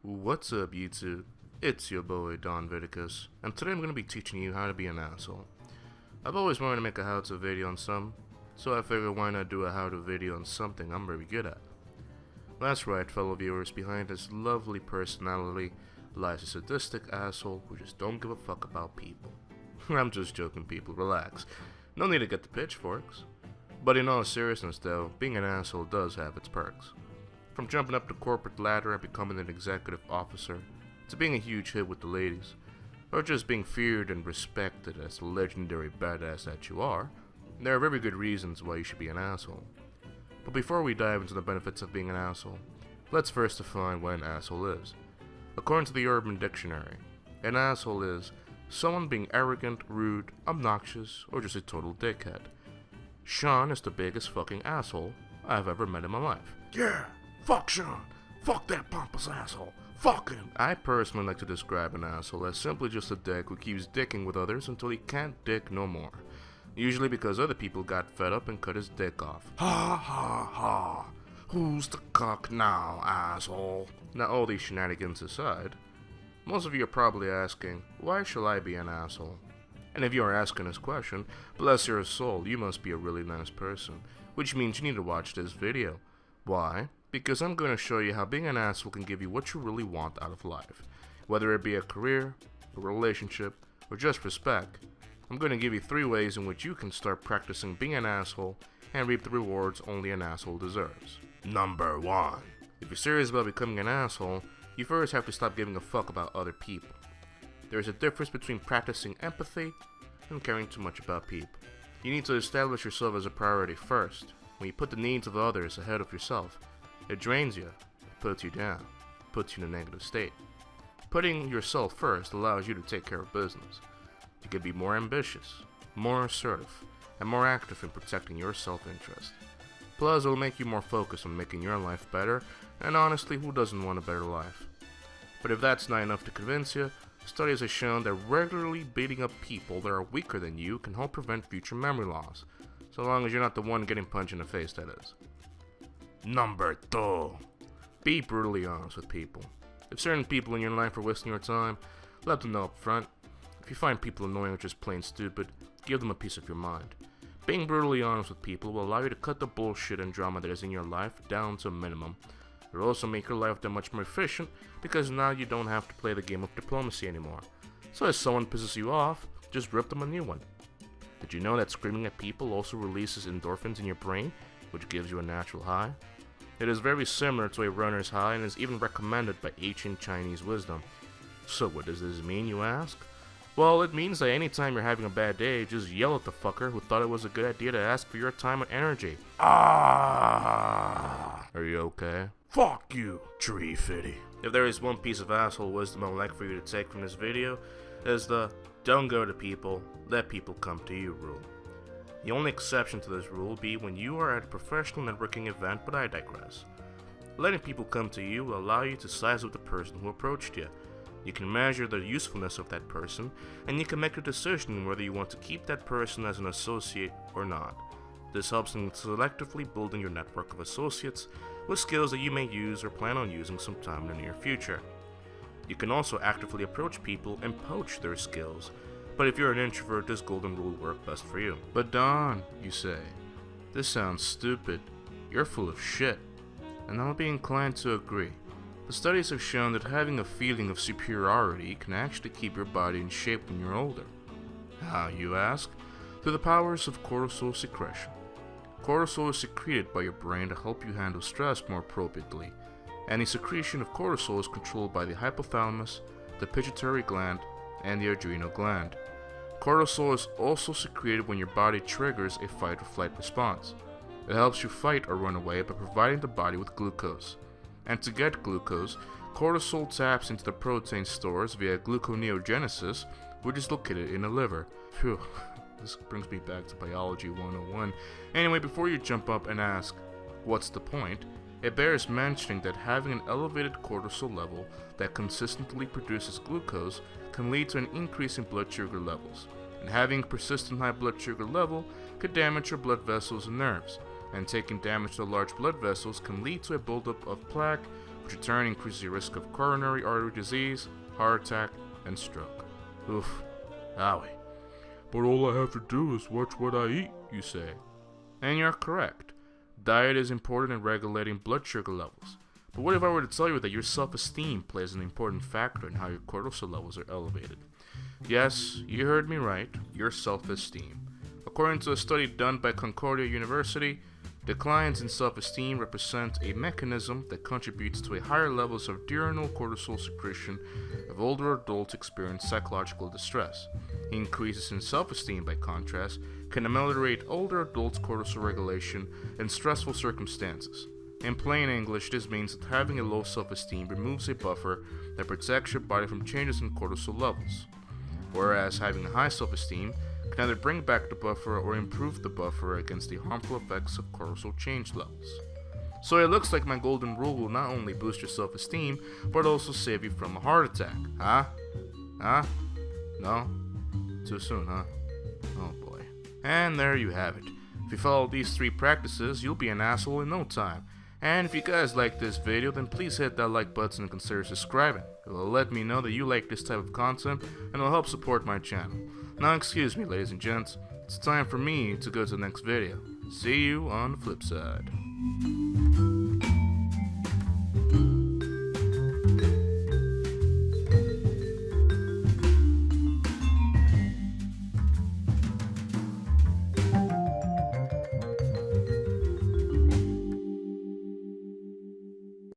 What's up, YouTube? It's your boy Don Viticus, and today I'm going to be teaching you how to be an asshole. I've always wanted to make a how-to video on something, so I figured why not do a how-to video on something I'm very good at. That's right, fellow viewers, behind this lovely personality lies a sadistic asshole who just don't give a fuck about people. I'm just joking, people, relax. No need to get the pitchforks. But in all seriousness though, being an asshole does have its perks. From jumping up the corporate ladder and becoming an executive officer, to being a huge hit with the ladies, or just being feared and respected as the legendary badass that you are, there are very good reasons why you should be an asshole. But before we dive into the benefits of being an asshole, let's first define what an asshole is. According to the Urban Dictionary, an asshole is someone being arrogant, rude, obnoxious, or just a total dickhead. Sean is the biggest fucking asshole I've ever met in my life. Yeah, fuck Sean. Fuck that pompous asshole. Fuck him. I personally like to describe an asshole as simply just a dick who keeps dicking with others until he can't dick no more. Usually because other people got fed up and cut his dick off. Ha ha ha. Who's the cuck now, asshole? Now all these shenanigans aside, most of you are probably asking, why shall I be an asshole? And if you are asking this question, bless your soul, you must be a really nice person, which means you need to watch this video. Why? Because I'm going to show you how being an asshole can give you what you really want out of life. Whether it be a career, a relationship, or just respect, I'm going to give you 3 ways in which you can start practicing being an asshole and reap the rewards only an asshole deserves. Number 1. If you're serious about becoming an asshole, you first have to stop giving a fuck about other people. There is a difference between practicing empathy and caring too much about people. You need to establish yourself as a priority first. When you put the needs of others ahead of yourself, it drains you, it puts you down, puts you in a negative state. Putting yourself first allows you to take care of business. You can be more ambitious, more assertive, and more active in protecting your self-interest. Plus, it will make you more focused on making your life better, and honestly, who doesn't want a better life? But if that's not enough to convince you, studies have shown that regularly beating up people that are weaker than you can help prevent future memory loss, so long as you're not the one getting punched in the face, that is. Number 2. Be brutally honest with people. If certain people in your life are wasting your time, let them know up front. If you find people annoying or just plain stupid, give them a piece of your mind. Being brutally honest with people will allow you to cut the bullshit and drama that is in your life down to a minimum. It will also make your life that much more efficient because now you don't have to play the game of diplomacy anymore. So if someone pisses you off, just rip them a new one. Did you know that screaming at people also releases endorphins in your brain, which gives you a natural high? It is very similar to a runner's high and is even recommended by ancient Chinese wisdom. So what does this mean, you ask? Well, it means that anytime you're having a bad day, just yell at the fucker who thought it was a good idea to ask for your time and energy. Ah! Are you okay? Fuck you, tree fitty. If there is one piece of asshole wisdom I would like for you to take from this video, it is the don't go to people, let people come to you rule. The only exception to this rule will be when you are at a professional networking event, but I digress. Letting people come to you will allow you to size up the person who approached you. You can measure the usefulness of that person, and you can make a decision whether you want to keep that person as an associate or not. This helps in selectively building your network of associates with skills that you may use or plan on using sometime in the near future. You can also actively approach people and poach their skills, but if you're an introvert, this golden rule will work best for you. But Don, you say, this sounds stupid. You're full of shit. And I'll be inclined to agree. The studies have shown that having a feeling of superiority can actually keep your body in shape when you're older. How, you ask? Through the powers of cortisol secretion. Cortisol is secreted by your brain to help you handle stress more appropriately, and the secretion of cortisol is controlled by the hypothalamus, the pituitary gland, and the adrenal gland. Cortisol is also secreted when your body triggers a fight or flight response. It helps you fight or run away by providing the body with glucose. And to get glucose, cortisol taps into the protein stores via gluconeogenesis, which is located in the liver. Phew, this brings me back to biology 101. Anyway, before you jump up and ask, what's the point? It bears mentioning that having an elevated cortisol level that consistently produces glucose can lead to an increase in blood sugar levels. And having a persistent high blood sugar level could damage your blood vessels and nerves. And taking damage to large blood vessels can lead to a buildup of plaque, which in turn increases your risk of coronary artery disease, heart attack, and stroke. Oof, owie. But all I have to do is watch what I eat, you say. And you're correct. Diet is important in regulating blood sugar levels. But what if I were to tell you that your self-esteem plays an important factor in how your cortisol levels are elevated? Yes, you heard me right, your self-esteem. According to a study done by Concordia University, declines in self-esteem represent a mechanism that contributes to a higher levels of diurnal cortisol secretion of older adults experience psychological distress. Increases in self-esteem, by contrast, can ameliorate older adults' cortisol regulation in stressful circumstances. In plain English, this means that having a low self-esteem removes a buffer that protects your body from changes in cortisol levels, whereas having a high self-esteem can either bring back the buffer or improve the buffer against the harmful effects of cortisol change levels. So it looks like my golden rule will not only boost your self-esteem, but also save you from a heart attack. Huh? No? Too soon, huh? Oh boy. And there you have it. If you follow these 3 practices, you'll be an asshole in no time. And if you guys like this video, then please hit that like button and consider subscribing. It will let me know that you like this type of content and will help support my channel. Now excuse me, ladies and gents, it's time for me to go to the next video. See you on the flip side.